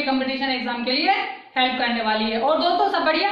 सभी competition exam के लिए हेल्प करने वाली है। और दोस्तों सब बढ़िया,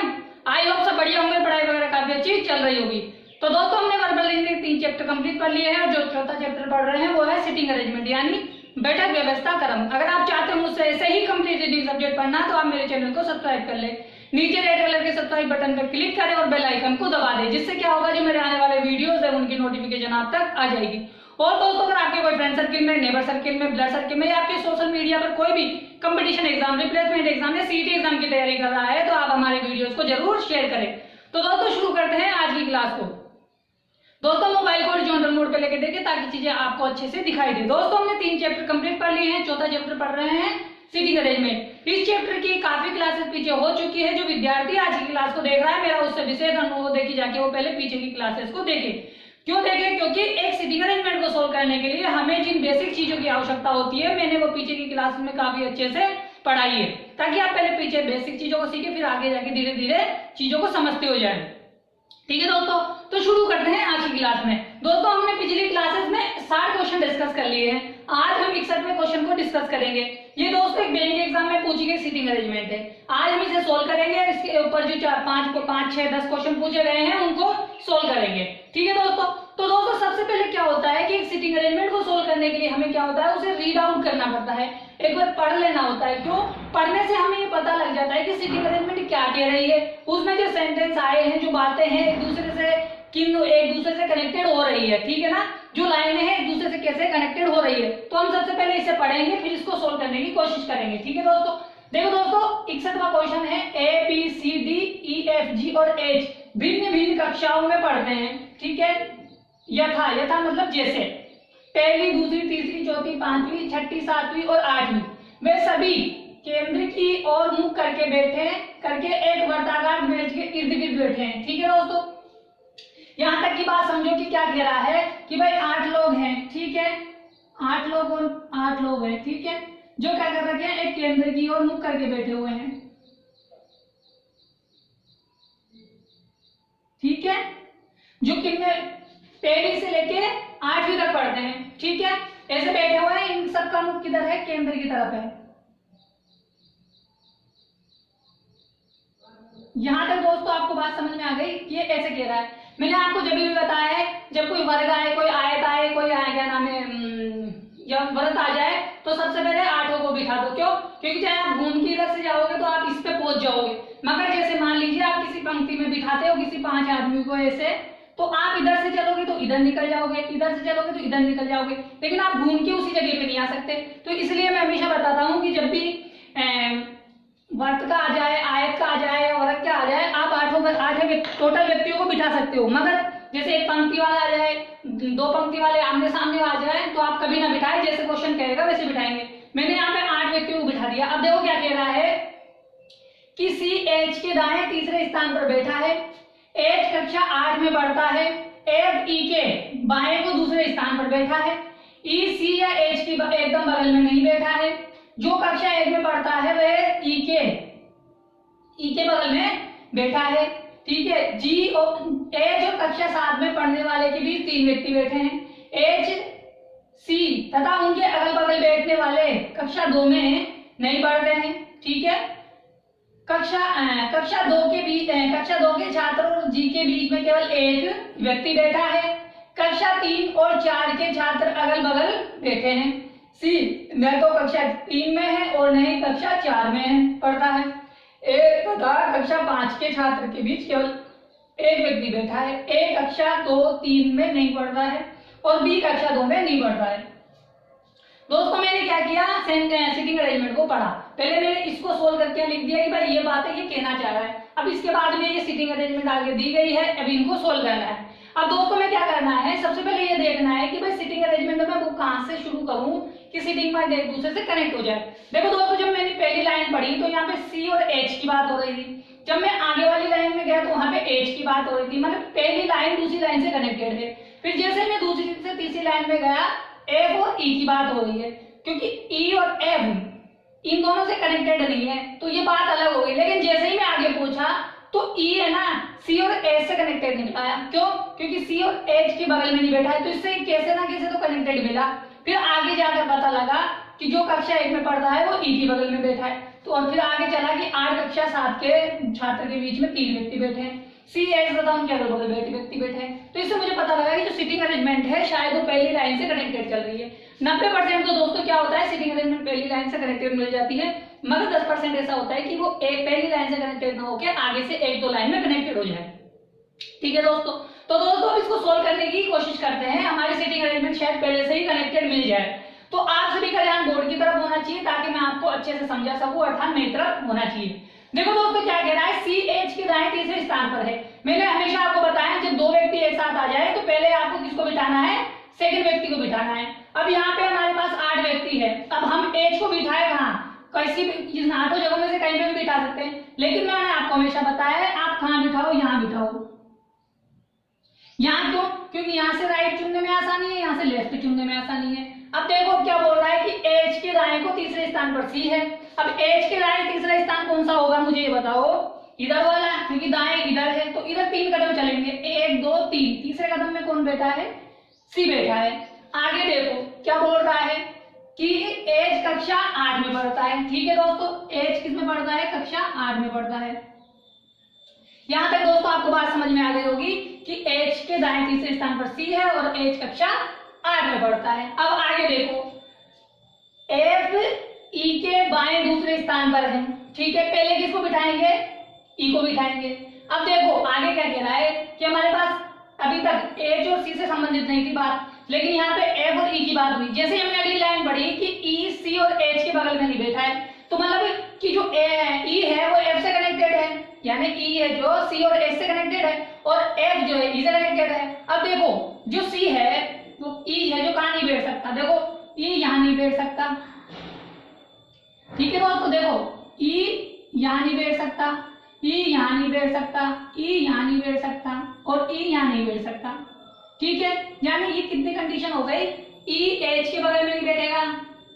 आई होप सब बढ़िया होंगे, पढ़ाई वगैरह काफी अच्छी चल रही होगी। तो दोस्तों हमने वर्बल लिंक के 3 चैप्टर कंप्लीट कर लिए हैं और जो चौथा चैप्टर पढ़ रहे हैं वो है सिटिंग अरेंजमेंट यानी बैठक व्यवस्था क्रम। अगर आप चाहते हो मुझसे ऐसे ही कंप्लीट रीडिंग सब्जेक्ट पढ़ना तो आप मेरे चैनल को सब्सक्राइब कर ले, नीचे रेड कलर के सब्सक्राइब बटन पर क्लिक करें और बेल आइकन को दबा दें, जिससे क्या होगा जो मेरे आने वाले वीडियोस है उनकी नोटिफिकेशन आप तक आ जाएगी। और दोस्तों अगर आपके कोई फ्रेंड सर्किल में, नेबर सर्किल में, ब्लड सर्किल में या आपके सोशल मीडिया पर कोई भी कंपटीशन एग्जाम, रिप्लेसमेंट एग्जाम या सीटी एग्जाम की तैयारी कर रहा है तो आप हमारे वीडियोस को जरूर शेयर करें। तो दोस्तों शुरू करते हैं आज की क्लास को। दोस्तों मोबाइल को हॉरिजॉन्टल मोड पे लेके देखिए ताकि चीजें आपको अच्छे से दिखाई दे। दोस्तों हमने 3 चैप्टर कंप्लीट कर लिए हैं, चौथा चैप्टर पढ़ रहे हैं सिटिंग अरेंजमेंट। इस चैप्टर की काफी क्लासेस पीछे हो चुकी है। जो विद्यार्थी आज की क्लास को देख रहा है मेरा उससे विशेष अनुरोध है कि जाके वो पहले पीछे की क्लासेस को देखे। क्यों देखे? क्योंकि एक सिटिंग अरेंजमेंट को सोल्व करने के लिए हमें जिन बेसिक चीजों की आवश्यकता होती है मैंने वो पीछे की क्लास में काफी अच्छे से पढ़ाई है, ताकि आप पहले पीछे बेसिक चीजों को सीखे फिर आगे जाके धीरे धीरे चीजों को समझते हो जाए। ठीक है दोस्तों, तो शुरू करते हैं आज की क्लास में। दोस्तों हमने पिछली क्लासेस में 60 क्वेश्चन डिस्कस कर लिए हैं, आज हम 61वें क्वेश्चन को डिस्कस करेंगे। ये दोस्तों एक बैंक एग्जाम में पूछी गई सिटिंग अरेंजमेंट है, आज हम इसे सोल्व करेंगे। इसके ऊपर जो 4, 5, 6, 10 क्वेश्चन पूछे गए हैं उनको सोल्व करेंगे। ठीक है दोस्तों, तो दोस्तों सबसे पहले क्या होता है कि एक सिटिंग अरेंजमेंट को सोल्व करने के लिए हमें क्या होता है, उसे रीड आउट करना पड़ता है, एक बार पढ़ लेना होता है। क्यों? पढ़ने से हमें ये पता लग जाता है कि सिटिंग अरेंजमेंट क्या कह रही है, उसमें जो सेंटेंस आए हैं, जो बातें हैं एक दूसरे से कनेक्टेड हो रही है। ठीक है ना, जो लाइनें हैं एक दूसरे से कैसे कनेक्टेड हो रही है। तो हम सबसे पहले इसे पढ़ेंगे फिर इसको सोल्व करने की कोशिश करेंगे। ठीक है दोस्तों, देखो दोस्तों 61वां क्वेश्चन है A B C D E F G और H भिन्न भिन्न कक्षाओं में पढ़ते हैं। ठीक है, यथा मतलब जैसे पहली, दूसरी, तीसरी, चौथी, 5वीं, 6ठी, 7वीं और 8वीं वे सभी केंद्र की ओर मुख करके एक वर्ताकार मेज के इर्द गिर्द बैठे हैं। ठीक है दोस्तों, यहां तक की बात समझो कि क्या कह रहा है कि भाई 8 लोग हैं। ठीक है, 8 लोग हैं। ठीक है, जो क्या कर रखे हैं, एक केंद्र की ओर मुख करके बैठे हुए हैं। ठीक है, जो कितने पहली से लेके 8वीं तक पढ़ते हैं। ठीक है, ऐसे बैठे हुए हैं, इन सबका मुख किधर है, केंद्र की तरफ है। यहां तक दोस्तों आपको बात समझ में आ गई? ये ऐसे कह रहा है। मैंने आपको जब भी बताया है, जब कोई वर्ग आए, कोई आयत आए, कोई आए क्या नाम है या व्रत आ जाए तो सबसे पहले 8 को बिठा दो। क्यों? क्योंकि चाहे आप घूम के इधर से जाओगे तो आप इस पे पहुंच जाओगे, मगर जैसे मान लीजिए आप किसी पंक्ति में बिठाते हो किसी 5 आदमी को ऐसे, तो आप इधर से चलोगे तो इधर निकल जाओगे, इधर से चलोगे तो इधर निकल जाओगे, लेकिन आप घूम के उसी जगह पे नहीं आ सकते। तो इसलिए मैं हमेशा बताता हूँ कि जब भी वर्त का आ जाए, आयत का आ जाए, वर्ग का आ जाए, आप 8 टोटल व्यक्तियों को बिठा सकते हो, मगर जैसे एक पंक्ति वाला आ जाए, 2 पंक्ति वाले आमने सामने आ जाए तो आप कभी ना बिठाए, जैसे क्वेश्चन कहेगा वैसे बिठाएंगे। मैंने यहाँ पे 8 व्यक्तियों को बिठा दिया। अब देखो क्या कह रहा है कि सी एच के दाएं तीसरे स्थान पर बैठा है, एच कक्षा 8 में पढ़ता है, एफ ई के बाएं को दूसरे स्थान पर बैठा है, ई सी या एच की एकदम बगल में नहीं बैठा है, जो कक्षा 1 में पढ़ता है वह ई के बगल में बैठा है। ठीक है, जी और एच और कक्षा 7 में पढ़ने वाले के बीच 3 व्यक्ति बैठे हैं, एच सी तथा उनके अगल बगल बैठने वाले कक्षा 2 में नहीं पढ़ते हैं। ठीक है, कक्षा 2 के छात्र और जी के बीच में केवल एक व्यक्ति बैठा है, कक्षा 3 और 4 के छात्र अगल बगल बैठे हैं। सी न तो कक्षा 3 में है और न ही कक्षा 4 में पढ़ता है। ए तथा कक्षा 5 के छात्र के बीच केवल एक व्यक्ति बैठा है, ए कक्षा 2, 3 में नहीं पढ़ता है और बी कक्षा 2 में नहीं पढ़ता है। दोस्तों मैंने क्या किया, सिटिंग अरेंजमेंट को पढ़ा, पहले मैंने इसको सोल्व करके लिख दिया कि भाई ये बात है, ये कहना चाह रहा है। अब इसके बाद में ये सिटिंग अरेंजमेंट आगे दी गई है, अभी इनको सोल्व करना है। अब दोस्तों में क्या करना है, सबसे पहले ये देखना है कि भाई सिटिंग अरेंजमेंट में वो कहां से शुरू करूं कि सिटिंग में एक दूसरे से कनेक्ट हो जाए। देखो दोस्तों जब मैंने पहली लाइन पढ़ी तो यहाँ पे सी और एच की बात हो रही थी, जब मैं आगे वाली लाइन में गया तो वहां पे एच की बात हो रही थी, मतलब पहली लाइन दूसरी लाइन से कनेक्टेड है। फिर जैसे मैं दूसरी से तीसरी लाइन में गया, एफ और ई की बात हो रही है, क्योंकि ई और एफ इन दोनों से कनेक्टेड नहीं है तो ये बात अलग हो गई। लेकिन जैसे ही मैं आगे पूछा तो ई है ना सी और एच से कनेक्टेड नहीं पाया। क्यों? क्योंकि सी और एच के बगल में नहीं बैठा है, तो इससे कैसे ना कैसे तो कनेक्टेड मिला। फिर आगे जाकर पता लगा कि जो कक्षा 1 में पढ़ता है वो ई के बगल में बैठा है, तो और फिर आगे चला कि 8 कक्षा 7 के छात्र के बीच में 3 व्यक्ति बैठे हैं। सी एच तथा उनके अगल बगल व्यक्ति बैठे हैं। तो इससे मुझे पता लगा कि जो सीटिंग अरेंजमेंट है शायद वो पहली लाइन से कनेक्टेड चल रही है। 90% तो दोस्तों क्या होता है, सीटिंग अरेंजमेंट पहली लाइन से कनेक्टेड मिल जाती है, मगर 10% ऐसा होता है कि वो एक पहली लाइन से कनेक्टेड ना होकर आगे से 1-2 लाइन में कनेक्टेड हो जाए। ठीक है दोस्तों, तो दोस्तों इसको सोल्व करने की कोशिश करते हैं। हमारी सीटिंग अरेंजमेंट शायद पहले से ही कनेक्टेड मिल जाए। तो आप सभी का ध्यान बोर्ड की तरफ होना चाहिए ताकि मैं आपको अच्छे से समझा सकूं, अर्थात मेरी तरफ होना चाहिए। देखो दोस्तों क्या कह रहा है, सी एच के दाएं तीसरे स्थान पर है। मैंने हमेशा आपको बताया जब 2 व्यक्ति एक साथ आ जाए तो पहले आपको किसको बिठाना है, सेकंड व्यक्ति को बिठाना है। अब यहाँ पे हमारे पास 8 व्यक्ति है। अब हम एच को बिठाए कहाँ, किसी भी 8 जगहों में से कहीं पे भी बिठा सकते हैं, लेकिन मैंने आपको हमेशा बताया है आप कहाँ बिठाओ, यहाँ बिठाओ। यहाँ क्यों, क्योंकि यहाँ से राइट चुनने में आसानी है, यहाँ से लेफ्ट चुनने में आसानी है। अब देखो क्या बोल रहा है कि एच के दाएं को तीसरे स्थान पर सी है। अब एच के दाएं तीसरा स्थान कौन सा होगा मुझे ये बताओ, इधर वाला, क्योंकि दाएं इधर है तो इधर 3 कदम चलेंगे, 1 2 3। तीसरे कदम में कौन बैठा है, सी बैठा है। आगे देखो क्या बोल रहा है कि एच कक्षा 8 में पढ़ता है। ठीक है दोस्तों, एच किस में पढ़ता है, कक्षा 8 में पढ़ता है। यहां तक दोस्तों आपको बात समझ में आ गई होगी कि एच के दाएं तीसरे स्थान पर सी है और एच कक्षा 8 में पढ़ता है। अब आगे देखो, एफ ई के बाएं दूसरे स्थान पर है। ठीक है, पहले किसको बिठाएंगे, ई को बिठाएंगे। अब देखो आगे क्या कह रहा है कि हमारे पास अभी तक एच और सी से संबंधित नहीं थी बात, लेकिन यहाँ पे एफ और ई की बात हुई। जैसे हमने अगली लाइन पढ़ी कि ई सी और एच के बगल में नहीं बैठा है, तो मतलब कि जो ई है वो एफ से कनेक्टेड है, यानी ई है जो सी और एच से कनेक्टेड है, और एफ जो है ई से कनेक्टेड है। अब देखो जो सी है वो ई है जो कहाँ नहीं बैठ सकता, देखो ई यहाँ नहीं बैठ सकता। ठीक है दोस्तों, देखो ई यहाँ नहीं बैठ सकता, ई यहाँ नहीं बैठ सकता, ई यहाँ नहीं बैठ सकता और ई यहाँ नहीं बैठ सकता। ठीक है, यानी ये कितनी कंडीशन हो गई, ई एच के बगल में नहीं बैठेगा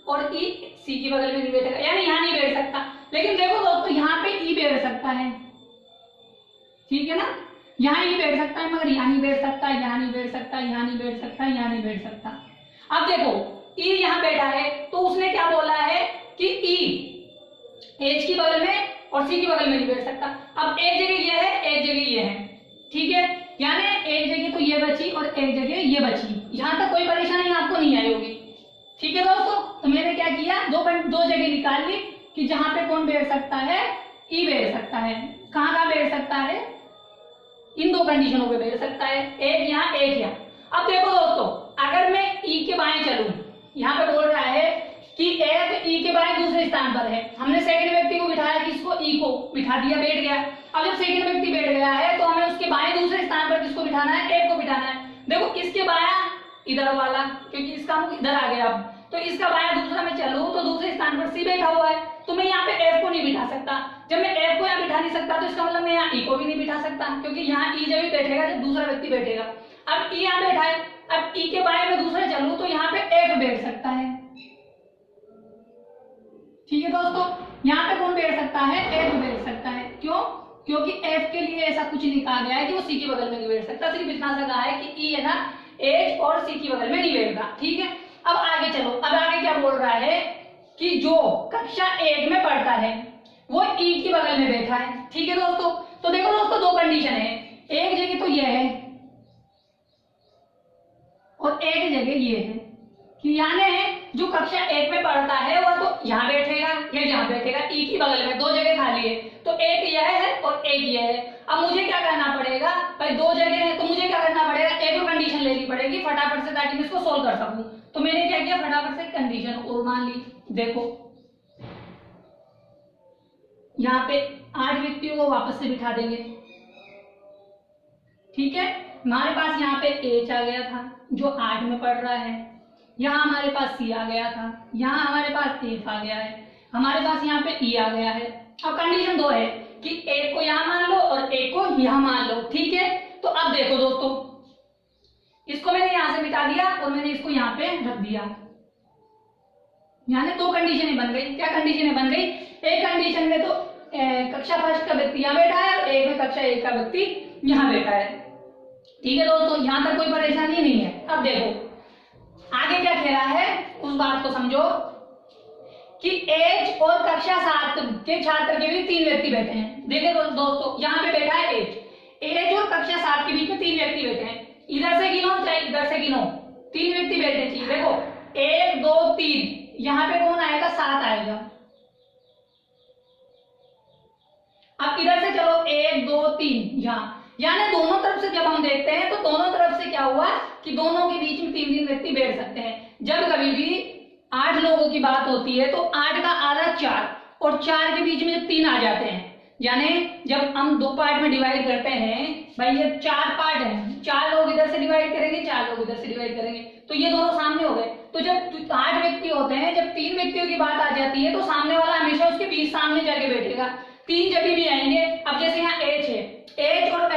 और ई सी के बगल में नहीं बैठेगा, यानी यहाँ नहीं बैठ सकता। लेकिन देखो दोस्तों यहाँ पे ई बैठ सकता है, ठीक है ना, यहाँ ई बैठ सकता है, मगर यहाँ नहीं बैठ सकता, यहाँ नहीं बैठ सकता, यहाँ नहीं बैठ सकता, यहाँ नहीं बैठ सकता। अब देखो ई यहाँ बैठा है तो उसने क्या बोला है कि ई एच की बगल में और सी की बगल में नहीं बैठ सकता। अब एक जगह ये है, एक जगह ये है। ठीक है, यानी एक जगह तो ये बची और एक जगह ये बची। यहां तक कोई परेशानी आपको नहीं आई होगी। ठीक है दोस्तों, तो मैंने क्या किया, दो जगह निकाल ली कि जहां पे कौन बैठ सकता है, ई बैठ सकता है। कहाँ कहाँ बैठ सकता है, इन 2 कंडीशनों पे बैठ सकता है, एक यहाँ एक यहाँ। अब देखो दोस्तों, अगर मैं ई के बाएं चलूं, यहाँ पे बोल रहा है कि एफ ई के बाएं दूसरे स्थान पर है। हमने सेकंड व्यक्ति को बिठाया, किसको, ई को बिठा दिया, बैठ गया। अब जब सेकंड व्यक्ति बैठ गया है तो हमें उसके बाएं दूसरे स्थान पर किसको बिठाना है, एफ को बिठाना है। देखो इसके बायां इधर वाला, क्योंकि इसका मुख इधर आ गया, अब तो इसका बायां दूसरा में चलूं तो दूसरे स्थान पर सी बैठा हुआ है, तो मैं यहाँ पे एफ को नहीं बिठा सकता। जब मैं एफ को यहाँ बिठा नहीं सकता तो इसका मतलब मैं यहाँ ई को भी नहीं बिठा सकता, क्योंकि यहाँ ई जब बैठेगा जब दूसरा व्यक्ति बैठेगा। अब ई यहाँ बैठा है, अब ई के बाएं में दूसरा चलूं तो यहाँ पे एफ बैठ सकता है। ठीक है दोस्तों, यहाँ पे कौन बैठ सकता है, एफ बैठ सकता है। क्यों, क्योंकि एफ के लिए ऐसा कुछ नहीं कहा गया है कि वो सी के बगल में नहीं बैठ सकता, सिर्फ इतना सा कहा है कि ई है ना एच और सी की बगल में नहीं बैठता। ठीक है, अब आगे चलो। अब आगे क्या बोल रहा है कि जो कक्षा 1 में पढ़ता है वो ई की बगल में बैठा है। ठीक है दोस्तों, तो देखो दोस्तों 2 कंडीशन है, एक जगह तो ये है और एक जगह ये है कि यानी जो कक्षा 1 में पढ़ता है वह तो यहाँ बैठेगा या यहाँ बैठेगा, ई की बगल में 2 जगह खाली है, तो एक यह है और एक यह है। अब मुझे क्या करना पड़ेगा भाई, 2 जगह है तो मुझे क्या करना पड़ेगा, एक कंडीशन लेनी पड़ेगी फटाफट से ताकि मैं इसको सोल्व कर सकूं। तो मैंने क्या किया, फटाफट से कंडीशन और मान ली। देखो यहाँ पे 8 व्यक्तियों को वापस से बिठा देंगे। ठीक है, हमारे पास यहाँ पे एच आ गया था जो 8 में पढ़ रहा है, यहाँ हमारे पास सी आ गया था, यहाँ हमारे पास एफ आ गया है, हमारे पास यहाँ पे ई आ गया है। अब कंडीशन 2 है कि एक को यहाँ मान लो और एक को यहाँ मान लो। ठीक है, तो अब देखो दोस्तों, इसको मैंने यहाँ से मिटा दिया और मैंने इसको यहाँ पे रख दिया, यानी 2 कंडीशनें बन गई। क्या कंडीशनें बन गई, एक कंडीशन में तो कक्षा फर्स्ट का व्यक्ति यहाँ बैठा है और एक में कक्षा 1 का व्यक्ति यहाँ बैठा है। ठीक है दोस्तों, यहाँ तक कोई परेशानी नहीं है। अब देखो आगे क्या कह रहा है, उस बात को समझो कि एच और कक्षा 7 के छात्र के बीच 3 व्यक्ति बैठे हैं। देखिए दोस्तों, यहाँ पे बैठा है एच और कक्षा 7 के बीच में 3 व्यक्ति बैठे हैं। इधर से गिनो चाहे इधर से गिनो, 3 व्यक्ति बैठे चाहिए। देखो 1 2 3, यहाँ पे कौन आएगा? 7 आएगा। अब इधर से चलो 1 2 3, यहाँ यानी दोनों तरफ से जब हम देखते हैं तो दोनों तरफ से क्या हुआ कि दोनों के बीच में 3 व्यक्ति बैठ सकते हैं। जब कभी भी 8 लोगों की बात होती है तो 8 का आधा 4, और 4 के बीच में जब 3 आ जाते हैं, यानी जब हम 2 पार्ट में डिवाइड करते हैं, भाई ये 4 पार्ट हैं, 4 लोग इधर से डिवाइड करेंगे, 4 लोग इधर से डिवाइड करेंगे, तो ये दोनों सामने हो गए। तो जब 8 व्यक्ति होते हैं, जब 3 व्यक्तियों की बात आ जाती है तो सामने वाला हमेशा उसके बीच सामने जाके बैठेगा। 3 जब भी आएंगे, अब जैसे यहाँ एच है, एच और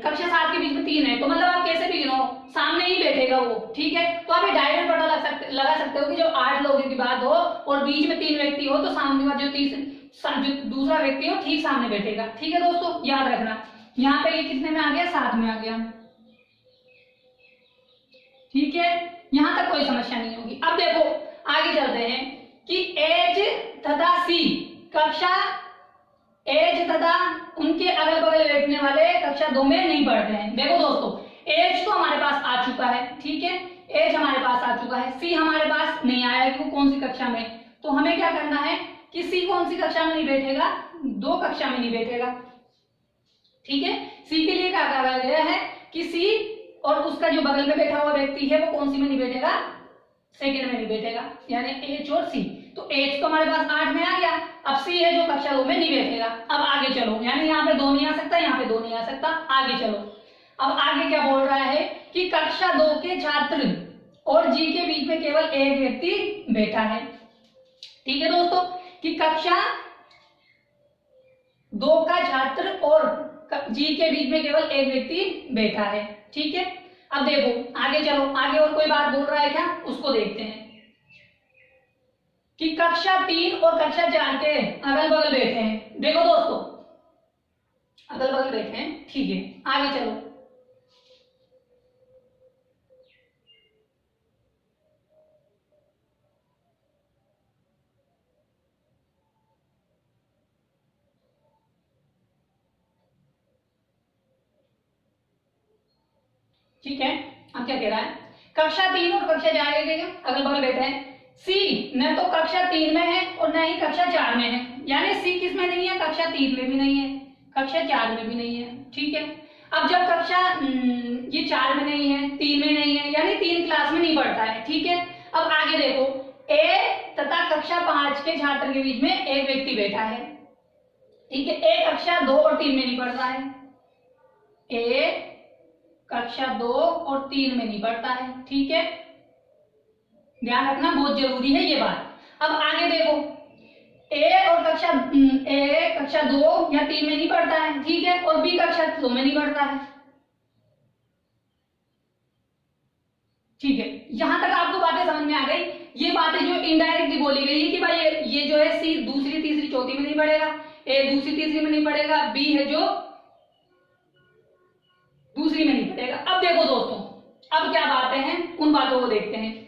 कक्षा 7 के बीच में 3 है, तो मतलब आप कैसे भी गिनो सामने ही बैठेगा वो, ठीक है। तो आप ये डायरेक्ट पता लगा सकते हो कि जब 8 लोगों की बात हो और बीच में 3 व्यक्ति हो तो सामने वाला जो दूसरा व्यक्ति हो ठीक सामने बैठेगा, ठीक है दोस्तों, याद रखना। यहाँ पे ये कितने में आ गया? 7 में आ गया, ठीक है, यहां तक कोई समस्या नहीं होगी। अब देखो आगे चलते हैं कि एच तथा सी कक्षा, एच तथा उनके अगल बगल बैठने वाले कक्षा 2 में नहीं पढ़ते हैं। देखो दोस्तों, एच तो हमारे पास आ चुका है, ठीक है, एच हमारे पास आ चुका है, सी हमारे पास नहीं आया है कि वो कौन सी कक्षा में। तो हमें क्या करना है कि सी कौन सी कक्षा में नहीं बैठेगा? 2 कक्षा में नहीं बैठेगा, ठीक है। सी के लिए क्या कहा गया है कि सी और उसका जो बगल में बैठा हुआ व्यक्ति है वो कौन सी में नहीं बैठेगा? सेकंड में नहीं बैठेगा, यानी एच और सी। तो एच तो हमारे पास 8 में आ गया, अब सी है जो कक्षा 2 में नहीं बैठेगा। अब आगे चलो, यानी यहाँ पे 2 नहीं आ सकता, यहाँ पे 2 नहीं आ सकता, आगे चलो। अब आगे क्या बोल रहा है कि कक्षा 2 के छात्र और जी के बीच में केवल एक व्यक्ति बैठा है, ठीक है दोस्तों, कि कक्षा 2 का छात्र और जी के बीच में केवल एक व्यक्ति बैठा है, ठीक है। अब देखो आगे चलो, आगे और कोई बात बोल रहा है क्या, उसको देखते हैं कि कक्षा 3 और कक्षा 4 के अगल बगल बैठे हैं। देखो दोस्तों अगल बगल बैठे हैं, ठीक है, आगे चलो। ठीक है, अब क्या कह रहा है, कक्षा 3 और कक्षा 4 के अगल बगल बैठे हैं। सी न तो कक्षा 3 में है और न ही कक्षा 4 में है, यानी सी किस में नहीं है? कक्षा 3 में भी नहीं है, कक्षा 4 में भी नहीं है, ठीक है। अब जब कक्षा ये 4 में नहीं है, 3 में नहीं है, यानी 3 क्लास में नहीं पढ़ता है, ठीक है। अब आगे देखो, ए तथा कक्षा 5 के छात्र के बीच में एक व्यक्ति बैठा है, ठीक है। ए कक्षा 2 और 3 में नहीं पढ़ता है, ए कक्षा 2 और 3 में नहीं पढ़ता है, ठीक है, ध्यान रखना बहुत जरूरी है ये बात। अब आगे देखो, ए कक्षा 2 या 3 में नहीं पढ़ता है, ठीक है, और बी कक्षा 2 में नहीं पढ़ता है, ठीक है। यहां तक आपको बातें समझ में आ गई। ये बातें जो इनडायरेक्टली बोली गई है कि भाई ये जो है सी दूसरी तीसरी चौथी में नहीं पढ़ेगा, ए दूसरी तीसरी में नहीं पढ़ेगा, बी है जो दूसरी में नहीं पढ़ेगा। अब देखो दोस्तों, अब क्या बातें हैं उन बातों को देखते हैं।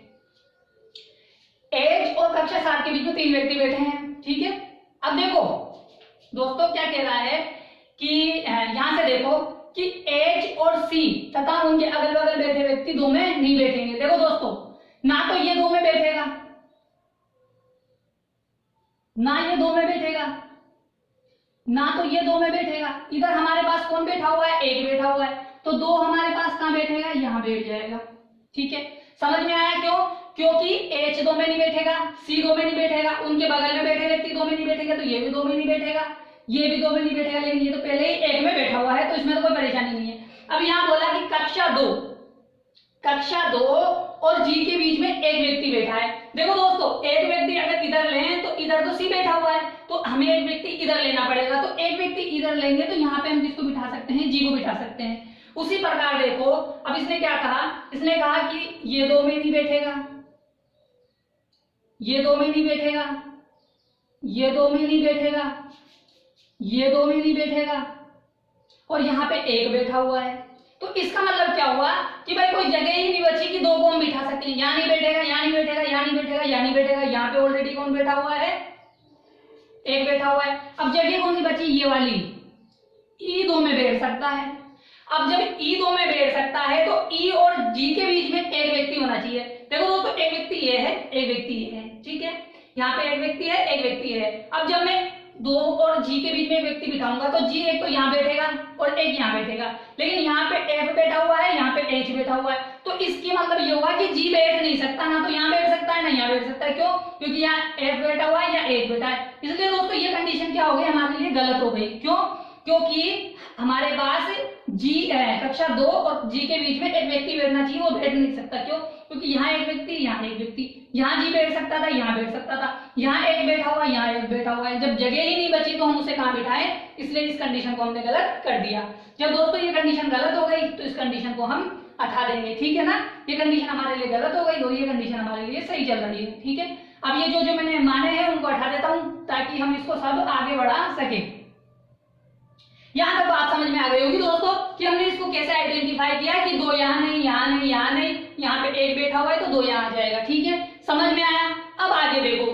एच और कक्षा 7 के बीच में 3 व्यक्ति बैठे हैं, ठीक है। अब देखो दोस्तों क्या कह रहा है कि यहां से देखो कि एच और सी तथा उनके अगल बगल बैठे व्यक्ति 2 में नहीं बैठेंगे। देखो दोस्तों, ना तो ये 2 में बैठेगा, ना ये 2 में बैठेगा, ना तो ये 2 में बैठेगा। इधर हमारे पास कौन बैठा हुआ है? एक बैठा हुआ है, तो 2 हमारे पास कहां बैठेगा? यहां बैठ जाएगा, ठीक है। समझ में आया क्यों? क्योंकि एच 2 में नहीं बैठेगा, सी 2 में नहीं बैठेगा, उनके बगल में बैठे व्यक्ति 2 में नहीं बैठेगा, तो ये भी 2 में नहीं बैठेगा, ये भी 2 में नहीं बैठेगा, लेकिन ये तो पहले ही 1 में बैठा हुआ है, तो इसमें तो कोई परेशानी नहीं है। अब यहां बोला कि कक्षा 2 और जी के बीच में एक व्यक्ति बैठा है। देखो दोस्तों, एक व्यक्ति अगर इधर लें तो इधर तो सी बैठा हुआ है, तो हमें एक व्यक्ति इधर लेना पड़ेगा, तो एक व्यक्ति इधर लेंगे तो यहाँ पे हम किसको बिठा सकते हैं? जी को बिठा सकते हैं। उसी प्रकार देखो, अब इसने क्या कहा, इसने कहा कि ये 2 में नहीं बैठेगा, ये 2 में नहीं बैठेगा, ये 2 में नहीं बैठेगा, ये 2 में नहीं बैठेगा, और यहाँ पे एक बैठा हुआ है, तो इसका मतलब क्या हुआ कि भाई कोई जगह ही नहीं बची कि दो को हम बिठा सकते हैं। यहाँ नहीं बैठेगा, यहाँ नहीं बैठेगा, यहाँ नहीं बैठेगा, यहाँ नहीं बैठेगा। यहाँ पे ऑलरेडी कौन बैठा हुआ है, एक बैठा हुआ है। अब जगह कौन सी बची, ये वाली, ई दो में बैठ सकता है। अब जब ई दो में बैठ सकता है तो ई और जी के बीच में एक व्यक्ति होना चाहिए। देखो दोस्तों, एक व्यक्ति ये है, एक व्यक्ति ये है, ठीक है, यहाँ पे एक व्यक्ति है, एक व्यक्ति है। अब जब मैं दो और जी के बीच में एक व्यक्ति बिठाऊंगा तो जी एक तो यहाँ बैठेगा और एक यहाँ बैठेगा, लेकिन यहाँ पे एफ बैठा हुआ है, यहाँ पे एच बैठा हुआ है। तो इसकी मतलब ये होगा कि जी बैठ नहीं सकता, ना तो यहाँ बैठ सकता है ना यहाँ बैठ सकता है। क्यों? क्योंकि यहाँ एफ बैठा हुआ है या एच बैठा है। इसलिए दोस्तों ये कंडीशन क्या हो गई हमारे लिए, गलत हो गई। क्यों? क्योंकि हमारे पास जी कक्षा 2 और जी के बीच में एक व्यक्ति बैठना चाहिए, वो बैठ नहीं सकता। क्यों? क्योंकि यहाँ एक व्यक्ति, यहाँ एक व्यक्ति, यहाँ जी बैठ सकता था, यहाँ बैठ सकता था, यहाँ एक बैठा हुआ, यहाँ एक बैठा हुआ है। जब जगह ही नहीं बची तो हम उसे कहाँ बिठाए, इसलिए इस कंडीशन को हमने गलत कर दिया। जब दोस्तों ये कंडीशन गलत हो गई तो इस कंडीशन को हम हटा देंगे, ठीक है ना। ये कंडीशन हमारे लिए गलत हो गई और ये कंडीशन हमारे लिए सही चल रही है, ठीक है। अब ये जो मैंने माने हैं उनको हटा देता हूँ ताकि हम इसको सब आगे बढ़ा सके। यहाँ तक बात समझ में आ गई होगी दोस्तों कि हमने इसको कैसे आइडेंटिफाई किया कि दो यहाँ नहीं, यहाँ नहीं, यहाँ नहीं, यहाँ पे एक बैठा हुआ है तो दो यहाँ आ जाएगा, ठीक है, समझ में आया। अब आगे देखो,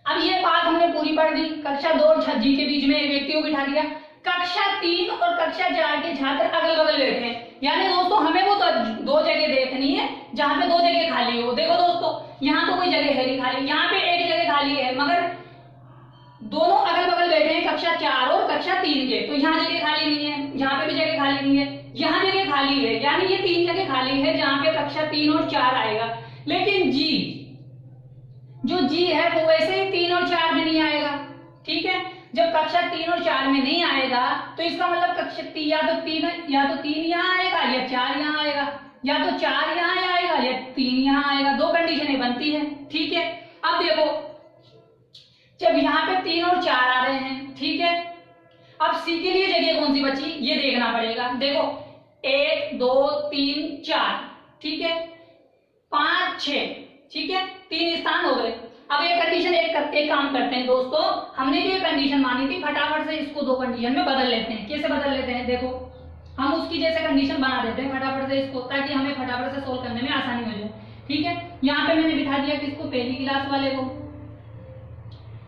अब ये बात हमने पूरी पढ़ दी। कक्षा 2 और जी के बीच में एक व्यक्ति को बिठा दिया। कक्षा 3 और कक्षा 4 के छात्र अगल बगल बैठे हैं, यानी दोस्तों हमें वो तो दो जगह देखनी है जहाँ पे दो जगह खाली हो। देखो दोस्तों, यहाँ तो कोई जगह है नहीं खाली, यहाँ पे एक जगह खाली है, मगर दोनों अगल बगल बैठे हैं कक्षा 4 और कक्षा 3 के, तो यहाँ जगह खाली नहीं है, यहाँ पे भी जगह खाली नहीं है, यहाँ जगह खाली है, यानी ये 3 जगह खाली है जहाँ पे कक्षा 3 और 4 आएगा। लेकिन जी, जो जी है वो वैसे ही 3 और 4 में नहीं आएगा, ठीक है। जब कक्षा 3 और 4 में नहीं आएगा तो इसका मतलब कक्षा या तो 3 यहाँ आएगा या 4 यहाँ आएगा, या तो 4 यहाँ आएगा या 3 यहाँ आएगा। दो कंडीशनें बनती है, ठीक है। अब देखो, जब यहाँ पे 3 और 4 आ रहे हैं, ठीक है, अब सी के लिए जगह कौन सी बची ये देखना पड़ेगा। देखो 1 2 3 4, ठीक है, 5 6, ठीक है, 3 स्थान हो गए। अब एक कंडीशन एक काम करते हैं दोस्तों, हमने जो ये कंडीशन मानी थी फटाफट से इसको दो कंडीशन में बदल लेते हैं। कैसे बदल लेते हैं, देखो हम उसकी जैसे कंडीशन बना देते हैं फटाफट से इसको, ताकि हमें फटाफट से सोल्व करने में आसानी हो जाए, ठीक है। यहाँ पे मैंने बिठा दिया किसको, पहली क्लास वाले को,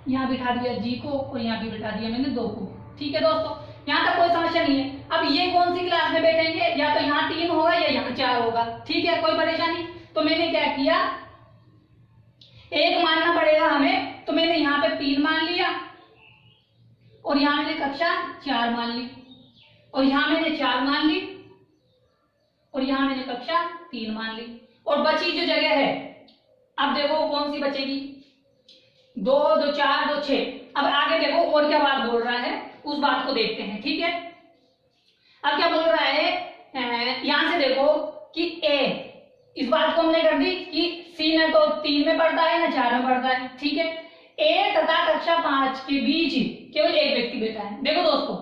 यहाँ बिठा दिया जी को और यहाँ भी बिठा दिया मैंने 2 को, ठीक है दोस्तों। यहाँ तक कोई समस्या नहीं है। अब ये कौन सी क्लास में बैठेंगे, या तो यहाँ 3 होगा या यहाँ 4 होगा, ठीक है, कोई परेशानी। तो मैंने क्या किया, एक मानना पड़ेगा हमें, तो मैंने यहाँ पे 3 मान लिया और यहाँ मैंने कक्षा 4 मान ली, और यहाँ मैंने 4 मान ली और यहाँ मैंने कक्षा 3 मान ली, और बची जो जगह है अब देखो कौन सी बचेगी, 2 2 4 2 6। अब आगे देखो और क्या बात बोल रहा है, उस बात को देखते हैं, ठीक है। अब क्या बोल रहा है, यहां से देखो कि ए, इस बात को हमने कर दी कि सी न तो 3 में पढ़ता है ना 4 में पढ़ता है, ठीक है। ए तथा कक्षा 5 के बीच केवल एक व्यक्ति बैठा है। देखो दोस्तों,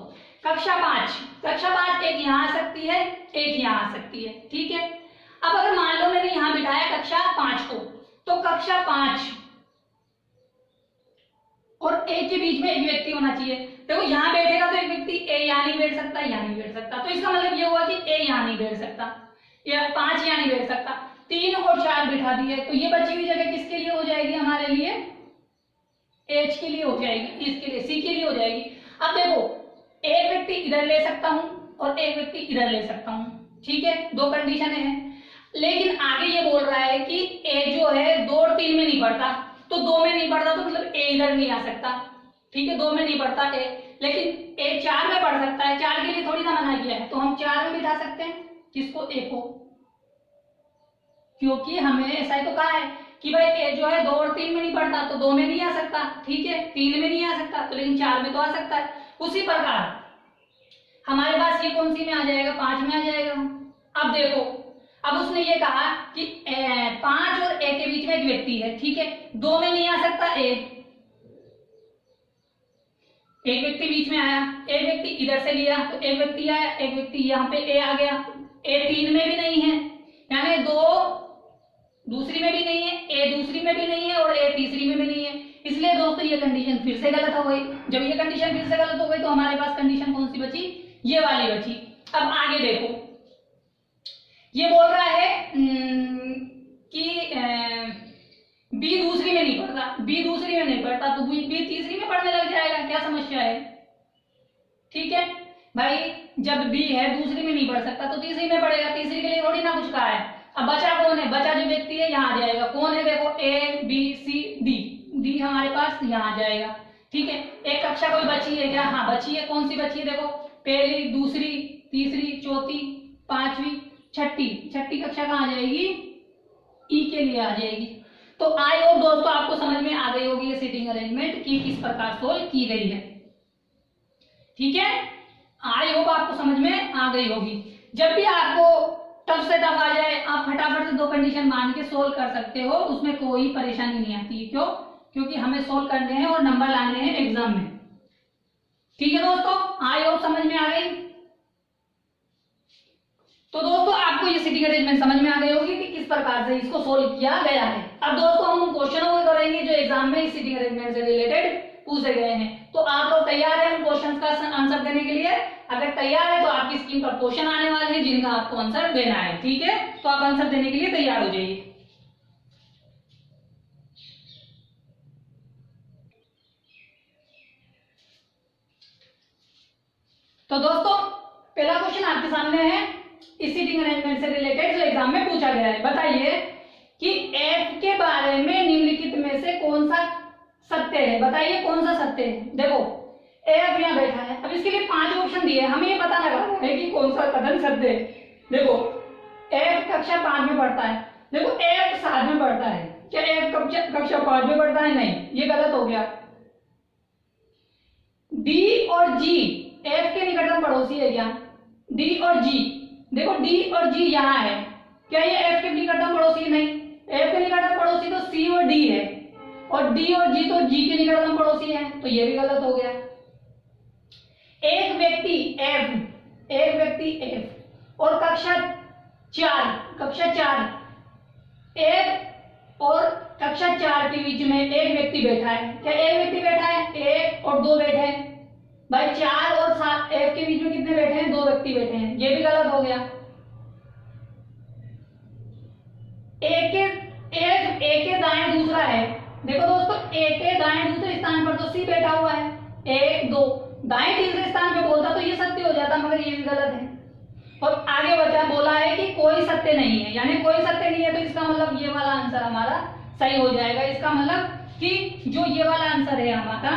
कक्षा 5 एक यहाँ आ सकती है, एक यहाँ आ सकती है, ठीक है। अब अगर मान लो मैंने यहाँ बिठाया कक्षा 5 को, तो कक्षा 5 और ए के बीच में एक व्यक्ति होना चाहिए। देखो यहाँ बैठेगा तो एक व्यक्ति, ए यहाँ नहीं बैठ सकता, यहाँ नहीं बैठ सकता, तो इसका मतलब ये हुआ कि ए यहाँ नहीं बैठ सकता या 5 यहाँ नहीं बैठ सकता। 3 और 4 बिठा दिए, तो ये बची हुई जगह किसके लिए हो जाएगी, हमारे लिए एच के लिए हो जाएगी, इसके लिए सी के लिए हो जाएगी। अब देखो, एक व्यक्ति इधर ले सकता हूं और एक व्यक्ति इधर ले सकता हूं, ठीक है, दो कंडीशन है। लेकिन आगे ये बोल रहा है कि ए जो है 2 और 3 में नहीं पढ़ता, तो 2 में नहीं पढ़ता तो मतलब ए इधर नहीं आ सकता, ठीक है, 2 में नहीं पढ़ता ए, लेकिन ए 4 में पढ़ सकता है। 4 के लिए थोड़ी ना मना किया है, तो हम 4 में बिठा सकते हैं किसको, ए को, क्योंकि हमें ऐसा ही तो कहा है कि भाई ए जो है 2 और 3 में नहीं पढ़ता, तो 2 में नहीं आ सकता, ठीक है, 3 में नहीं आ सकता, तो लेकिन 4 में तो आ सकता है। उसी प्रकार हमारे पास ये कौन सी में आ जाएगा, 5 में आ जाएगा। अब देखो, अब उसने ये कहा कि 5 और ए के बीच में एक व्यक्ति है, ठीक है, 2 में नहीं आ सकता ए, एक व्यक्ति बीच में आया, एक व्यक्ति इधर से लिया तो एक व्यक्ति आया, एक व्यक्ति यहाँ पे ए आ गया, ए 3 में भी नहीं है, यानी 2 दूसरी में भी नहीं है, ए दूसरी में भी नहीं है और ए तीसरी में भी नहीं है। इसलिए दोस्तों ये कंडीशन फिर से गलत हो गई। जब ये कंडीशन फिर से गलत हो गई तो हमारे पास कंडीशन कौन सी बची, ये वाली बची। अब आगे देखो, ये बोल रहा है कि बी दूसरी में नहीं पढ़ता, बी दूसरी में नहीं पढ़ता तो बी तीसरी में पढ़ने लग जाएगा, क्या समस्या है? ठीक है भाई, जब बी है दूसरी में नहीं पढ़ सकता तो तीसरी में पढ़ेगा, तीसरी के लिए थोड़ी ना कुछ कहा है। अब बचा कौन है? बचा जो व्यक्ति है यहाँ आ जाएगा, कौन है? देखो A B C D, D हमारे पास यहाँ आ जाएगा। ठीक है, एक कक्षा कोई बची है क्या? हाँ बची है। कौन सी बची है? देखो पहली, दूसरी, तीसरी, चौथी, पांचवी, छठी। छठी कक्षा कहाँ आ जाएगी? ई के लिए आ जाएगी। तो आई होप दोस्तों आपको समझ में आ गई होगी ये सीटिंग अरेंजमेंट की किस प्रकार सोल्व की गई है। ठीक है, आई होप आपको समझ में आ गई होगी। जब भी आपको टफ से टफ आ जाए आप फटाफट से दो कंडीशन मान के सोल्व कर सकते हो, उसमें कोई परेशानी नहीं आती। क्यों? क्योंकि हमें सोल्व करने हैं और नंबर लाने हैं एग्जाम में। ठीक है दोस्तों, आई होप समझ में आ गई। तो दोस्तों आपको ये सिटिंग अरेंजमेंट समझ में आ गई होगी कि किस प्रकार से इसको सोल्व किया गया है। अब दोस्तों हम उन क्वेश्चनों को करेंगे जो एग्जाम में इस सिटिंग अरेंजमेंट से रिलेटेड पूछे गए हैं। तो आप लोग तैयार हैं उन क्वेश्चंस का आंसर देने के लिए? अगर तैयार है तो आपकी स्क्रीन पर क्वेश्चन आने वाले हैं जिनका आपको आंसर देना है। ठीक है, तो आप आंसर देने के लिए तैयार हो जाइए। तो दोस्तों पहला क्वेश्चन आपके सामने है इस सीटिंग अरेंजमेंट से रिलेटेड जो एग्जाम में पूछा गया है। बताइए कि एफ के बारे में निम्नलिखित में से कौन सा सत्य है? बताइए कौन सा सत्य है? देखो एफ यहाँ बैठा है, अब इसके लिए 5 ऑप्शन दिए, हमें ये पता लगाना है कि कौन सा कथन सत्य है। देखो एफ कक्षा 5 में पढ़ता है, देखो एफ 7 में पढ़ता है, क्या एफ कक्षा 5 में पढ़ता है? नहीं, ये गलत हो गया। डी और जी एफ के निकटतम पड़ोसी है क्या? डी और जी, देखो डी और जी यहाँ है, क्या ये एफ के निकटतम पड़ोसी? नहीं, एफ के निकटतम पड़ोसी तो सी और डी है, और डी और जी तो जी के निकटतम पड़ोसी है, तो ये भी गलत हो गया। एक व्यक्ति एफ और कक्षा 4 एक और कक्षा 4 के बीच में एक व्यक्ति बैठा है, क्या एक व्यक्ति बैठा है? एक और दो बैठे हैं भाई, 4 और 7 एफ के बीच में कितने बैठे हैं? 2 व्यक्ति बैठे हैं, ये भी गलत हो गया। एक के दाएं दूसरा है, देखो दोस्तों एक के दाएं दूसरे स्थान पर तो सी बैठा हुआ है, 1 2 दाएं तीसरे स्थान पे बोलता तो ये सत्य हो जाता, मगर ये भी गलत है। और आगे बचा बोला है कि कोई सत्य नहीं है, यानी कोई सत्य नहीं है, तो इसका मतलब ये वाला आंसर हमारा सही हो जाएगा। इसका मतलब कि जो ये वाला आंसर है हमारा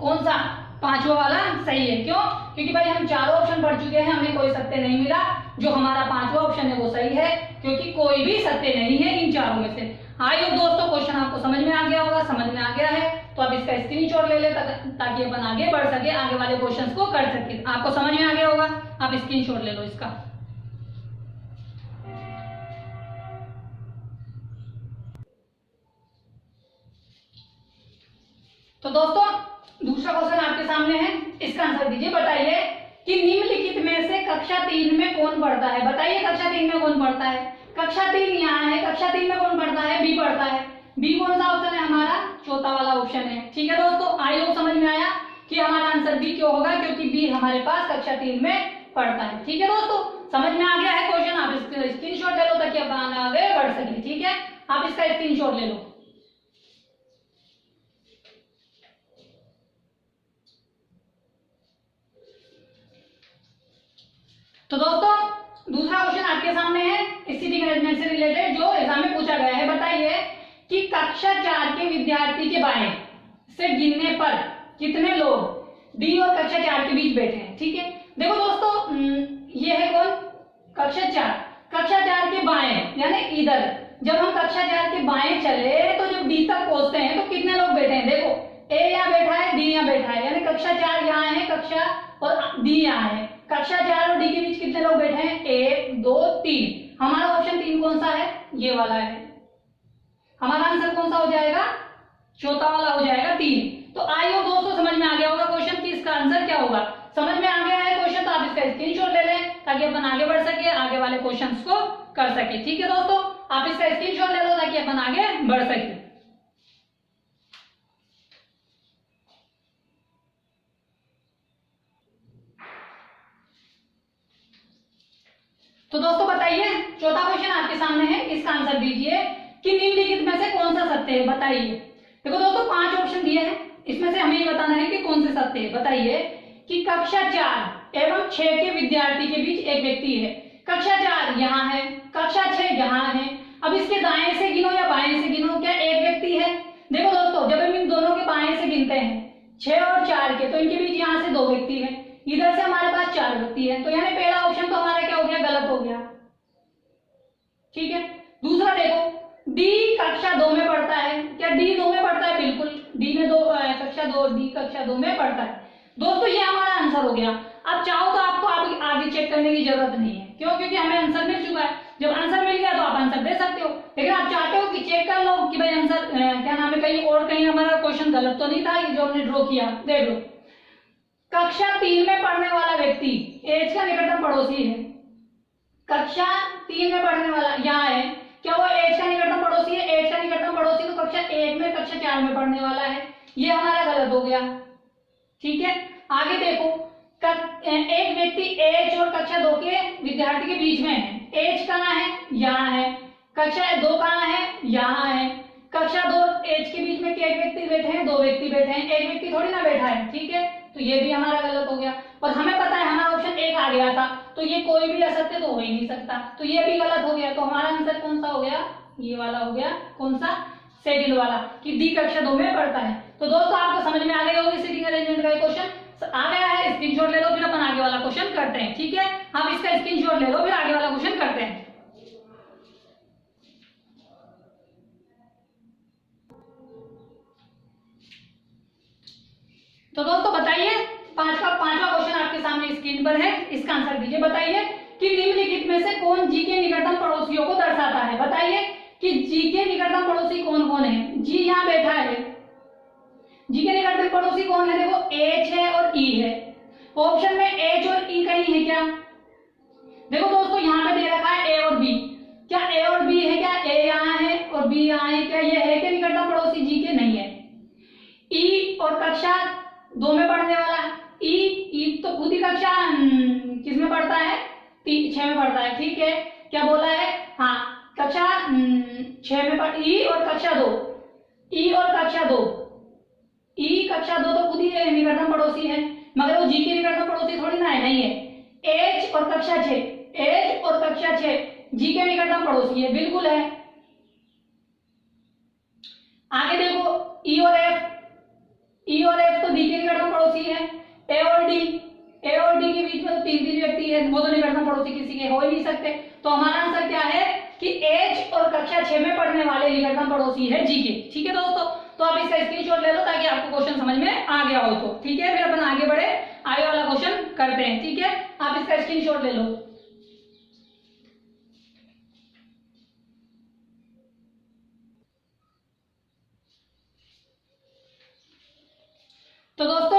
कौन सा? 5वां वाला सही है। क्यों? क्योंकि भाई हम 4 ऑप्शन पढ़ चुके हैं, हमें कोई सत्य नहीं मिला, जो हमारा 5वां ऑप्शन है वो सही है, क्योंकि कोई भी सत्य नहीं है इन चारों में से। आई होप दोस्तों क्वेश्चन आपको समझ में आ गया होगा। समझ में आ गया है तो आप इसका स्क्रीनशॉट ले ले ताकि अपन आगे बढ़ सके, आगे वाले क्वेश्चंस को कर सके। आपको समझ में आ गया होगा, आप स्क्रीनशॉट ले लो इसका। तो दोस्तों दूसरा क्वेश्चन आपके सामने है, इसका आंसर दीजिए। बताइए कि निम्नलिखित में से कक्षा 3 में कौन पढ़ता है? बताइए कक्षा 3 में कौन पढ़ता है? कक्षा 3 यहाँ है, कक्षा 3 में कौन पढ़ता है? बी पढ़ता है। बी कौन सा ऑप्शन है? हमारा चौथा वाला ऑप्शन है। ठीक है दोस्तों, आई होप समझ में आया कि हमारा आंसर बी क्यों होगा, क्योंकि बी हमारे पास कक्षा 3 में पढ़ता है। ठीक है दोस्तों, समझ में आ गया है क्वेश्चन? आप इसका स्क्रीनशॉट ले लो ताकि अपन आगे बढ़ सके। ठीक है, आप इसका स्क्रीनशॉट ले लो। तो दोस्तों दूसरा क्वेश्चन आपके सामने है इस सीटिंग अरेंजमेंट से रिलेटेड जो एग्जाम में पूछा गया है। बताइए कि कक्षा 4 के विद्यार्थी के बाएं से गिनने पर कितने लोग डी और कक्षा 4 के बीच बैठे हैं? ठीक है, देखो दोस्तों ये है कौन? कक्षा 4। कक्षा 4 के बाएं यानी इधर, जब हम कक्षा 4 के बाएं चले तो जब डी तक पहुंचते हैं तो कितने लोग बैठे हैं? देखो ए यहाँ बैठा है, डी यहाँ बैठा है, यानी कक्षा 4 यहाँ है, कक्षा और डी यहाँ है। कक्षा 4 और डी के बीच कितने लोग बैठे हैं? 1 2 3। हमारा ऑप्शन 3 कौन सा है? ये वाला है। हमारा आंसर कौन सा हो जाएगा? चौथा वाला हो जाएगा, 3। तो आई होप दोस्तों समझ में आ गया होगा क्वेश्चन कि इसका आंसर क्या होगा। समझ में आ गया है क्वेश्चन तो आप इसका स्क्रीनशॉट ले लें ताकि अपन आगे बढ़ सके, आगे वाले क्वेश्चंस को कर सके। ठीक है दोस्तों, आप इसका स्क्रीनशॉट ले लो ताकि अपन आगे बढ़ सके। तो दोस्तों बताइए, चौथा क्वेश्चन आपके सामने है, इसका आंसर दीजिए कि निम्नलिखित में से कौन सा सत्य है, बताइए। देखो दोस्तों 5 ऑप्शन दिए हैं, इसमें से हमें ये बताना है कि कौन से सत्य है। बताइए कि कक्षा 4 एवं 6 के विद्यार्थी के बीच एक व्यक्ति है। कक्षा 4 यहाँ है, कक्षा 6 यहाँ है। अब इसके दाएं से गिनो या बाएं से गिनो, क्या एक व्यक्ति है? देखो दोस्तों जब हम इन दोनों के बाएं से गिनते हैं 6 और 4 के, तो इनके बीच यहाँ से 2 व्यक्ति है, इधर से हमारे पास 4 व्यक्ति है, तो यानी पहला ऑप्शन तो हमारा क्या हो गया, गलत हो गया। ठीक है, दूसरा देखो डी कक्षा 2 में पढ़ता है, क्या डी 2 में पढ़ता है? बिल्कुल, डी में 2 कक्षा 2, डी कक्षा 2 में पढ़ता है। दोस्तों ये हमारा आंसर हो गया। अब चाहो तो आपको आगे चेक करने की जरूरत नहीं है, क्यों? क्योंकि हमें आंसर मिल चुका है। जब आंसर मिल गया तो आप आंसर दे सकते हो, लेकिन आप चाहते हो कि चेक कर लो कि भाई आंसर क्या नाम है, कहीं हमारा क्वेश्चन गलत तो नहीं था, ये जो हमने ड्रॉ किया। देख लो, कक्षा 3 में पढ़ने वाला व्यक्ति एज का निकटतम पड़ोसी है। कक्षा 3 में पढ़ने वाला यहाँ है, क्या वो एज का निकटतम पड़ोसी है? एज का निकटतम पड़ोसी तो कक्षा 1 में, कक्षा 4 में पढ़ने वाला है, ये हमारा गलत हो गया। ठीक है, आगे देखो, एक व्यक्ति एज और कक्षा 2 के विद्यार्थी के बीच में है। एज कहाँ है? यहाँ है। कक्षा 2 कहाँ है? यहाँ है। कक्षा 2 एज के बीच में एक व्यक्ति बैठे हैं, 2 व्यक्ति बैठे हैं, एक व्यक्ति थोड़ी ना बैठा है। ठीक है, तो ये भी हमारा गलत हो गया। और हमें पता है हमारा ऑप्शन 1 आ गया था, तो ये कोई भी असत्य तो हो ही नहीं सकता, तो ये भी गलत हो गया। तो हमारा आंसर कौन सा हो गया? ये वाला हो गया। कौन सा? सेकंड वाला, कि डी कक्षा 2 में पढ़ता है। तो दोस्तों आपको समझ में आ गई होगी सीटिंग अरेंजमेंट का क्वेश्चन आ गया है। स्क्रीनशॉट ले लो, फिर अपन आगे वाला क्वेश्चन करते हैं। ठीक है, आप इसका स्क्रीनशॉट ले लो, फिर आगे वाला क्वेश्चन करते हैं। तो दोस्तों बताइए, पांचवा क्वेश्चन आपके सामने स्क्रीन पर है, इसका आंसर दीजिए। बताइए कि निम्नलिखित में से कौन जी के निकटतम पड़ोसियों को दर्शाता है। बताइए कि जी के निकटतम पड़ोसी कौन कौन है। जी यहाँ बैठा है, जी के निकटतम पड़ोसी कौन है? देखो एच है और ई है। ऑप्शन में एच और ई कहीं है क्या? देखो दोस्तों यहाँ पे दे रखा है ए और बी, क्या ए और बी है? क्या ए यहाँ है और बी यहाँ है? क्या ये है कि निकटतम पड़ोसी जी के? नहीं है। ई और कक्षा 2 में पढ़ने वाला, ई तो खुद ही कक्षा किस में पढ़ता है? 6 में पढ़ता है। ठीक है, क्या बोला है? हाँ, कक्षा 6 में पढ़, ई और कक्षा 2, ई और कक्षा 2, ई कक्षा 2 तो खुद ही निकटतम पड़ोसी है, मगर वो जी के निकटतम पड़ोसी थोड़ी ना है। नहीं है। एच और कक्षा 6, एच और कक्षा 6 जी के निकटतम पड़ोसी है, बिल्कुल है। आगे देखो ई और एफ, ई और एफ तो डी के निकटतम पड़ोसी है। ए और डी, ए और डी के बीच में तो 3 व्यक्ति है, वो तो निकटतम पड़ोसी किसी के हो ही नहीं सकते। तो हमारा आंसर क्या है कि एच और कक्षा 6 में पढ़ने वाले निकटतम पड़ोसी है जी के। ठीक है दोस्तों, तो आप इसका स्क्रीनशॉट ले लो ताकि आपको क्वेश्चन समझ में आ गया हो। तो ठीक है, फिर अपन आगे बढ़े, आगे वाला क्वेश्चन करते हैं। ठीक है, आप इसका स्क्रीनशॉट ले लो। तो दोस्तों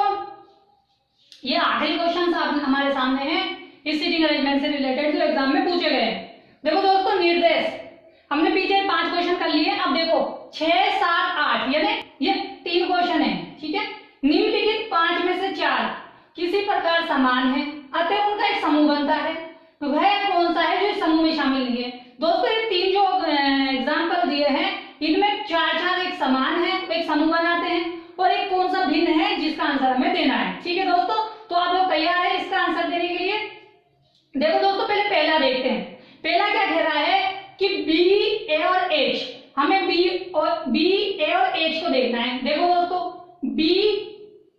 ये आखिरी क्वेश्चन हमारे सामने हैं इस सीटिंग अरेंजमेंट से रिलेटेड, जो एग्जाम में पूछे गए हैं। देखो दोस्तों निर्देश हमने पीछे 5 क्वेश्चन कर लिए, अब देखो 6, 7, 8 यानी ये 3 क्वेश्चन है। ठीक है, निम्नलिखित 5 में से 4 किसी प्रकार समान है, अतः उनका एक समूह बनता है, वह कौन सा है जो इस समूह में शामिल नहीं है। दोस्तों ये 3 जो एग्जाम्पल दिए हैं, इनमें 4 एक समान है, एक समूह बनाते हैं, और एक कौन सा भिन्न है जिसका आंसर हमें देना है। ठीक है दोस्तों, तो आप लोग तैयार है इसका आंसर देने के लिए? देखो दोस्तों पहले पहला देखते हैं। पहला क्या कह रहा है कि बी, ए और एच, हमें बी, ए और एच को देखना है। देखो दोस्तों बी,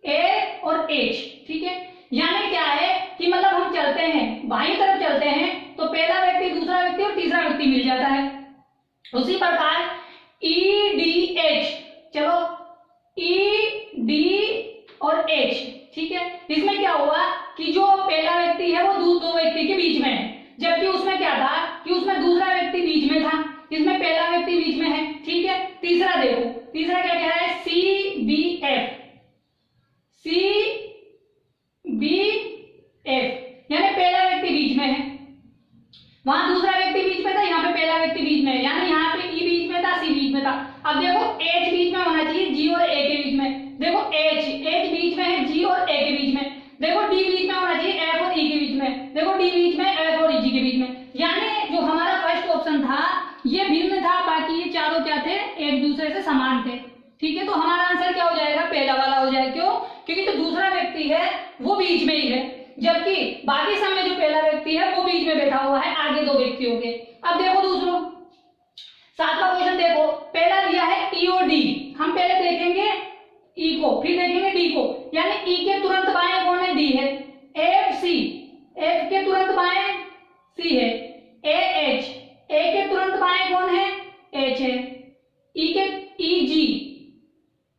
ए और एच, ठीक है, यानी क्या है कि मतलब हम चलते हैं, बाईं तरफ चलते हैं तो पहला व्यक्ति, दूसरा व्यक्ति और तीसरा व्यक्ति मिल जाता है। उसी प्रकार ई, डी, एच, चलो ई, डी और एच, ठीक है, इसमें क्या हुआ कि जो पहला व्यक्ति है वो 2 व्यक्ति के बीच में है, जबकि उसमें क्या था कि उसमें दूसरा व्यक्ति बीच में था, इसमें पहला व्यक्ति बीच में है। ठीक है, तीसरा देखो, तीसरा क्या कह रहा है? सी, बी, एफ, सी, बी, एफ, यानी पहला व्यक्ति बीच में है, वहां दूसरा व्यक्ति बीच में था, यहाँ पे पहला व्यक्ति बीच में है, यानी यहाँ पे ई बीच में था, सी बीच में था। अब देखो एच बीच में होना चाहिए जी और ए के बीच में, देखो एच बीच में है जी और ए के बीच में, देखो डी बीच में होना चाहिए एफ और ई के बीच में, देखो डी बीच में एफ और ई के बीच में, यानी क्वेश्चन था ये भिन्न था, बाकी ये चारों क्या थे, एक दूसरे से समान थे। ठीक है, तो हमारा आंसर क्या हो जाएगा, पहला वाला हो जाएगा। क्यों? क्योंकि जो दूसरा व्यक्ति है वो बीच में ही है, जबकि बाकी सब में जो पहला व्यक्ति है वो बीच में बैठा हुआ है, आगे दो व्यक्ति हो गए। अब देखो दूसरों, सातवां क्वेश्चन देखो, पहला दिया है ई और डी। हम पहले देखेंगे ई को, फिर देखेंगे डी को, यानी ई के तुरंत बाएं कौन है, डी है। एफ सी, एफ के तुरंत बाएं सी है। ए एच, ए के तुरंत बाएं कौन है, एच है। ई के ई जी,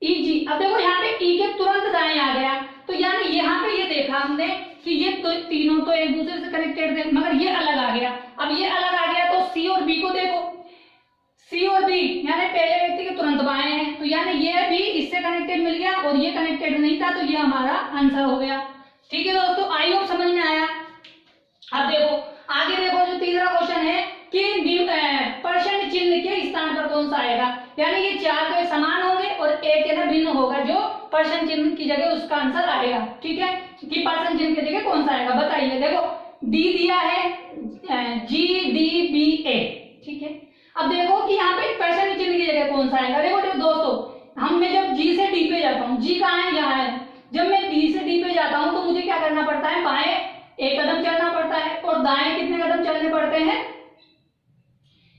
ई जी। अब देखो यहाँ पे ई के तुरंत दाएं आ गया, तो यानी यहाँ पे ये देखा हमने कि ये तो तीनों तो एक दूसरे से कनेक्टेड थे, मगर ये अलग आ गया। अब ये अलग आ गया तो सी और बी को देखो, सी और बी यानी पहले व्यक्ति के तुरंत बाएं हैं, तो यानी ये भी इससे कनेक्टेड मिल गया और ये कनेक्टेड नहीं था, तो ये हमारा आंसर हो गया। ठीक है दोस्तों, आई होप समझ में आया। अब देखो आगे देखो, जो तीसरा क्वेश्चन है कि परसेंट चिन्ह के स्थान पर कौन सा आएगा, यानी ये चार तो समान होंगे और एक है ना भिन्न होगा, जो परसेंट चिन्ह की जगह उसका आंसर आएगा। ठीक है, कि परसेंट चिन्ह की जगह कौन सा आएगा, बताइए। देखो डी दिया है, जी डी बी ए। ठीक है, अब देखो कि यहाँ पे परसेंट चिन्ह की जगह कौन सा आएगा। देखो दोस्तों, हम मैं जब जी से डी पे जाता हूँ, जी कहाँ है, यहाँ है। जब मैं डी से डी पे जाता हूँ तो मुझे क्या करना पड़ता है, बाएं एक कदम चलना पड़ता है और दाएं कितने कदम चलने पड़ते हैं,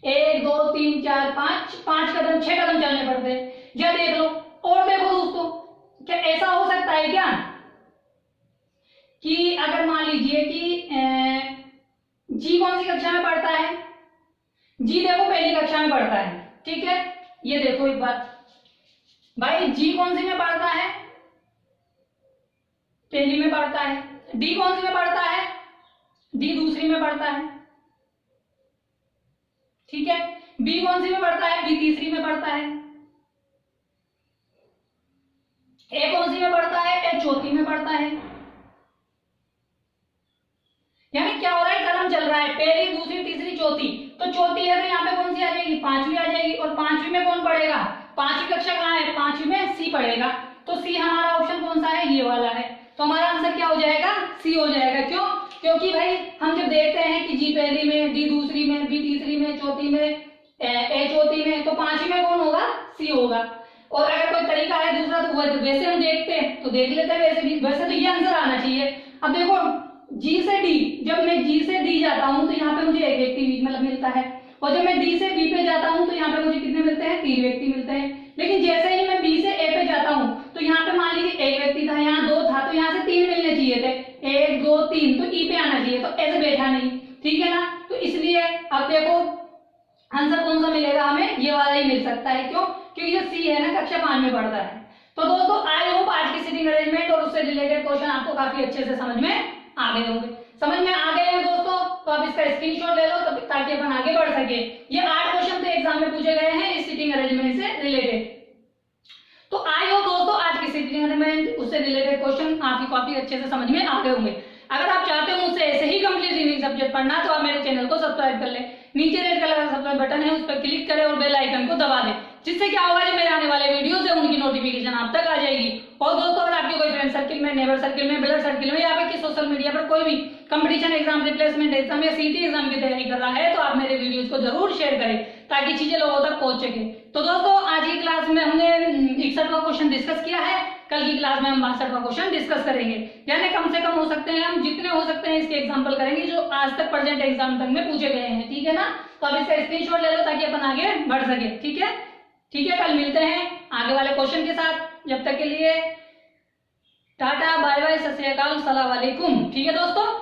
1 2 3 4 5 कदम, 6 कदम चलने पड़ते हैं। या देख लो, और देखो दोस्तों, क्या ऐसा हो सकता है क्या कि अगर मान लीजिए कि जी कौन सी कक्षा में पढ़ता है, जी देखो पहली कक्षा में पढ़ता है। ठीक है, ये देखो एक बात भाई, जी कौन सी में पढ़ता है, पहली में पढ़ता है। डी कौन सी में पढ़ता है, डी दूसरी में पढ़ता है। ठीक है, बी कौन सी में पढ़ता है, बी तीसरी में पढ़ता है। ए कौन सी में पढ़ता है, ए चौथी में पढ़ता है। यानी क्या हो रहा है, क्रम चल रहा है, पहली दूसरी तीसरी चौथी। तो चौथी है तो यहाँ पे कौन सी आ जाएगी, पांचवी आ जाएगी। और पांचवी में कौन पढ़ेगा, पांचवी कक्षा कहाँ है, पांचवी में सी पढ़ेगा। तो सी हमारा ऑप्शन कौन सा है, ये वाला है। तो हमारा आंसर क्या हो जाएगा, सी हो जाएगा। क्यों? क्योंकि भाई हम जब देखते हैं कि जी पहली में, डी दूसरी में, बी तीसरी में, चौथी में, ए चौथी में, तो पांचवी में कौन होगा, सी होगा। और अगर कोई तरीका है दूसरा तो वैसे हम देखते हैं तो देख लेते हैं, वैसे भी वैसे तो ये आंसर आना चाहिए। अब देखो जी से डी, जब मैं जी से डी जाता हूँ तो यहाँ पे मुझे एक व्यक्ति बीच में मिलता है, और जब मैं डी से बी पे जाता हूँ तो यहाँ पे मुझे कितने मिलते हैं, 3 व्यक्ति मिलते हैं। लेकिन जैसे ही मैं बी से ए पे जाता हूँ तो यहाँ पे मान लीजिए एक व्यक्ति था, यहाँ 2 था, तो यहाँ से 3 मिलने चाहिए थे, 1 2 3, तो ई पे आना चाहिए, तो ऐसे बैठा नहीं। ठीक है ना, तो इसलिए अब देखो आंसर कौन सा मिलेगा हमें, ये वाला ही मिल सकता है। क्यों? क्योंकि जो सी है ना कक्षा 5 में पढ़ता है। तो दोस्तों आई होप आज की सीटिंग अरेंजमेंट और उससे रिलेटेड क्वेश्चन आपको काफी अच्छे से समझ में आ गए होंगे। समझ में आ गए हैं दोस्तों, तो आप इसका स्क्रीनशॉट ले लो ताकि अपन आगे बढ़ सके। ये 8 क्वेश्चन तो एग्जाम में पूछे गए हैं इस सीटिंग अरेंजमेंट से रिलेटेड। तो आई होप दोस्तों आज की सीटिंग अरेंजमेंट उससे रिलेटेड क्वेश्चन आपकी काफी अच्छे से समझ में आ गए होंगे। अगर आप चाहते हो मुझसे ऐसे ही कंप्लीट रीजनिंग सब्जेक्ट पढ़ना तो आप मेरे चैनल को सब्सक्राइब कर लें। नीचे रेड कलर का सब्सक्राइब बटन है, उस पर क्लिक करें और बेल आइकन को दबा दें, जिससे क्या होगा, जो मेरे आने वाले वीडियोस है उनकी नोटिफिकेशन आप तक आ जाएगी। और दोस्तों अगर आपके कोई फ्रेंड सर्किल में, नेबर सर्किल में, ब्लड सर्किल में या फिर किस सोशल मीडिया पर कोई भी कंपटीशन एग्जाम, रिप्लेसमेंट एग्जाम या सीटी एग्जाम की तैयारी कर रहा है तो आप मेरे वीडियोस को जरूर शेयर करें ताकि चीजें लोगों तक पहुंच सके। तो दोस्तों आज की क्लास में हमने 61वां क्वेश्चन डिस्कस किया है, कल की क्लास में हम 62वां क्वेश्चन डिस्कस करेंगे। यानी कम से कम हो सकते हैं, हम जितने हो सकते हैं इसके एग्जाम्पल करेंगे जो आज तक प्रेजेंट एग्जाम तक में पूछे गए हैं। ठीक है ना, तो अब इसका स्क्रीनशॉट ले लो ताकि अपन आगे बढ़ सके। ठीक है, ठीक है, कल मिलते हैं आगे वाले क्वेश्चन के साथ। जब तक के लिए टाटा बाय बाय, सत श्री अकाल, सलाम वालेकुम। ठीक है दोस्तों।